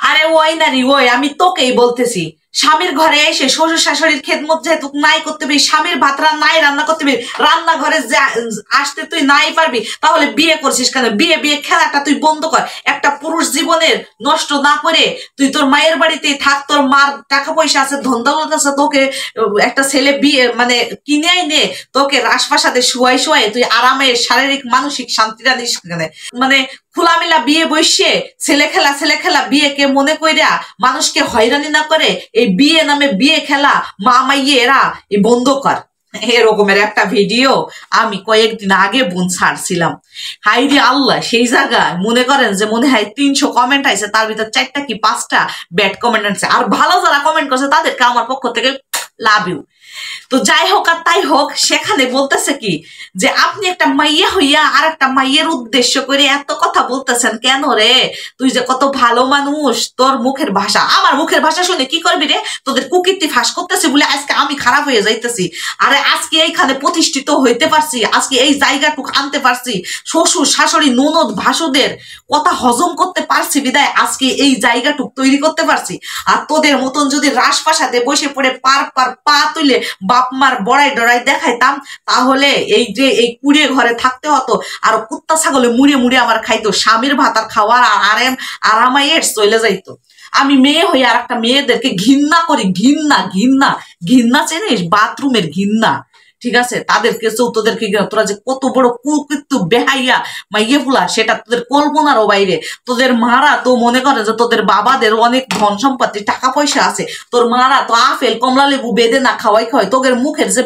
আরে ওই নারী ওই, আমি তোকেই বলতেছি, স্বামীর ঘরে এসে শ্বশুর শাশুড়ির খেদমত যেহেতু নাই করতে পারি, স্বামীর ভাত নাই রান্না করতে পারি, রান্নাঘরে আসতে তুই নাই পারবি, তাহলে বিয়ে করছিস কেন? বিয়ে বিয়ে খেলাটা তুই বন্ধ কর। একটা পুরুষ জীবনের নষ্ট না করে তুই তোর মায়ের বাড়িতেই থাক, তোর মার টাকা পয়সা আছে, ধন দৌলত আছে, তোকে একটা ছেলে বিয়ে মানে কিনে আইনে তোকে রাজপ্রাসাদে শুয়াই শুয়াই তুই আরামে শারীরিক মানসিক শান্তিটা নিস কেন? মানে খোলামেলা বিয়ে বসে ছেলে খেলা বিয়েকে মনে কইরা মানুষকে হয়রানি না করে এই বিয়ে নামে বিয়ে খেলা মা মাইয়ে এরা এই বন্ধ কর। এরকমের একটা ভিডিও আমি কয়েকদিন আগে বোন ছাড়ছিলাম। হাই রে আল্লাহ, সেই জায়গায় মনে করেন যে মনে হয় 300 কমেন্ট আছে, তার ভিতর 4টা কি 5টা ব্যাড কমেন্ট আছে। আর ভালো যারা কমেন্ট করছে তাদেরকে আমার পক্ষ থেকে লাভ ইউ। তো যাই হোক আর তাই হোক, সেখানে বলতেছে কি যে আপনি একটা মাইয়া হইয়া আর একটা মাইয়ের উদ্দেশ্য করে এত কথা বলতেছেন কেন রে? তুই যে কত ভালো মানুষ, তোর মুখের ভাষা, আমার মুখের ভাষা শুনে কি করবি রে? তোদের কুকীর্তি ফাঁস করতেছি বলে আজকে আমি খারাপ হয়ে যাইতেছি। আরে আজকে এইখানে প্রতিষ্ঠিত হইতে পারছি, আজকে এই জায়গাটুকু আনতে পারছি, শ্বশুর শাশুড়ি ননদ ভাসুদের কথা হজম করতে পারছি বিদায় আজকে এই জায়গাটুকু তৈরি করতে পারছি। আর তোদের মতন যদি রাজপ্রাসাদে বসে পড়ে পা তুলে বাপ মার বড়াই ডরাই দেখাইতাম, তাহলে এই যে এই কুড়িয়ে ঘরে থাকতে হতো, আর কুত্তা ছাগলে মুড়ে মুড়ে আমার খাইতো, স্বামীর ভাত আর খাওয়ার আরামাইয়ের চলে যাইতো। আমি মেয়ে হয়ে আর একটা মেয়েদেরকে ঘৃণা করি, ঘৃণা চেনিস? বাথরুমের ঘৃণা, ঠিক আছে? তাদেরকে তোদেরকে তোরা যে কত বড় কুকৃত্য বেহাইয়া মাইয়ে ফুলা সেটা তোদের কল্পনারও বাইরে। তোদের মারা তো মনে করে যে তোদের বাবাদের অনেক ধন সম্পত্তি টাকা পয়সা আছে, তোর মারা তো আপেল কমলা লেবু বেঁধে না খাওয়াই খাওয়াই। তোদের মুখের যে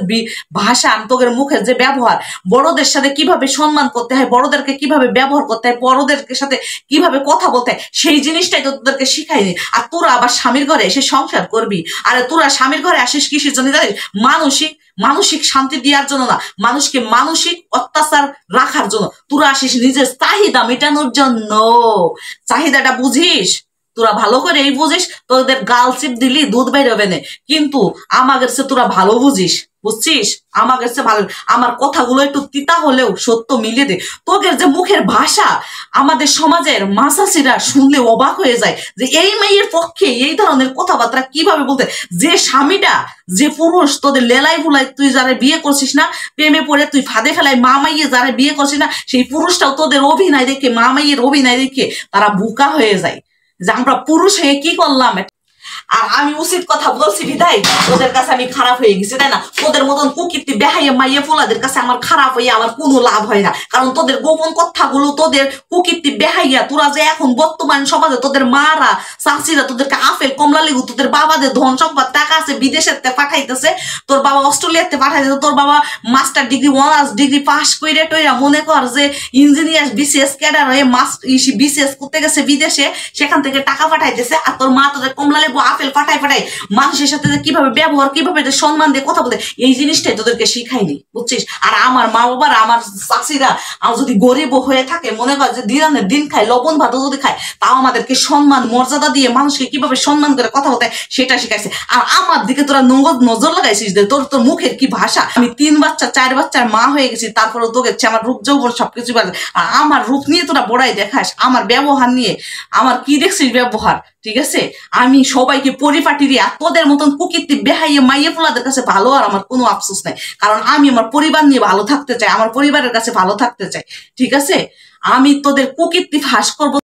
ভাষা, তোদের মুখের যে ব্যবহার, বড়দের সাথে কিভাবে সম্মান করতে হয়, বড়দেরকে কিভাবে ব্যবহার করতে হয়, বড়দের সাথে কিভাবে কথা বলতে হয়, সেই জিনিসটাই তো তোদেরকে শিখাইনি। আর তোরা আবার স্বামীর ঘরে এসে সংসার করবি। আরে তোরা স্বামীর ঘরে আসিস কিসের জন্য জানিস? মানসিক শান্তি দেওয়ার জন্য না, মানুষকে মানসিক অত্যাচার রাখার জন্য। তোরা আসিস নিজের চাহিদা মেটানোর জন্য। চাহিদাটা বুঝিস? তোরা ভালো করে এই বুঝিস, তোদের গাল চিপ দিলি দুধ বের হবে না। কিন্তু আমাদের সে তোরা ভালো বুঝিস, বুঝছিস? আমার কাছে ভালো, আমার কথাগুলো একটু তিতা হলেও সত্য মিলিয়ে দে। তোদের যে মুখের ভাষা আমাদের সমাজের মাসাসিরা শুনলে অবাক হয়ে যায় যে এই মেয়ের পক্ষে এই ধরনের কথাবার্তা কিভাবে বলতে। যে স্বামীটা, যে পুরুষ তোদের লেলাই ভুলাই তুই যারা বিয়ে করছিস না, প্রেমে পড়ে তুই ফাঁদে ফেলাই মা মাইয়ে যারা বিয়ে করছিস না, সেই পুরুষটাও তোদের অভিনয় দেখে, মা মাইয়ের অভিনয় দেখে তারা বোকা হয়ে যায় যে আমরা পুরুষ হয়ে কি করলাম। আর আমি উচিত কথা বলছি বিদায় তোদের কাছে আমি খারাপ হয়ে গেছি, তাই না? তোদের মতন কুকীর্তি বেহাইয়া মাইয়া ফোলাদের কাছে আমার খারাপ হইয়া আমার কোনো লাভ হয় না। কারণ তোদের গোপন কথাগুলো, তোদের কুকীর্তি বেহাইয়া, তোরা যে এখন বর্তমান সমাজে তোদের মারা চাষিরা তোদেরকে আপেল কমলা লেবু, তোদের বাবাদের ধন সম্পদ টাকা আছে, বিদেশের পাঠাইতেছে, তোর বাবা অস্ট্রেলিয়াতে পাঠাইতেছে, তোর বাবা master degree honours degree pass করে টইরা মনে কর যে ইঞ্জিনিয়ার বিসিএস ক্যাডার হয়ে বিসিএস করতে গেছে বিদেশে, সেখান থেকে টাকা পাঠাইতেছে। আর তোর মা তোদের কমলা লেবু আপেল পাঠাই মানুষের সাথে কিভাবে ব্যবহার, কিভাবে সম্মান দিয়ে কথা বলতে, এই জিনিসটাই তোদেরকে শিখাইনি, বুঝছিস? আর আমার মা বাবারা, আমার চাষিরা যদি গরিব হয়ে থাকে, মনে কর যে দিনের দিন খায়, লবণ ভাত যদি খায়, তাও আমাদেরকে সম্মান মর্যাদা দিয়ে মানুষকে কিভাবে সম্মান করে কথা বলতে সেটা শিখাইছে। আর আমার দিকে তোরা নজর লাগাইছিস যে তোর মুখের কি ভাষা। আমি 3 বাচ্চা 4 বাচ্চার মা হয়ে গেছি, তারপরে তোকে আমার রূপ যৌবন সবকিছু বাজে। আর আমার রূপ নিয়ে তোরা বড়াই দেখাস, আমার ব্যবহার নিয়ে আমার কি দেখছিস ব্যবহার, ঠিক আছে? আমি সবাইকে পরিপাটি দিয়ে, আর তোদের মতন কুকীর্তি বেহাইয়ে মাইয়ে ফোলাদের কাছে ভালো আর আমার কোনো আফসোস নাই। কারণ আমি আমার পরিবার নিয়ে ভালো থাকতে চাই, আমার পরিবারের কাছে ভালো থাকতে চাই, ঠিক আছে? আমি তোদের কুকীর্তি ফাঁস করবো।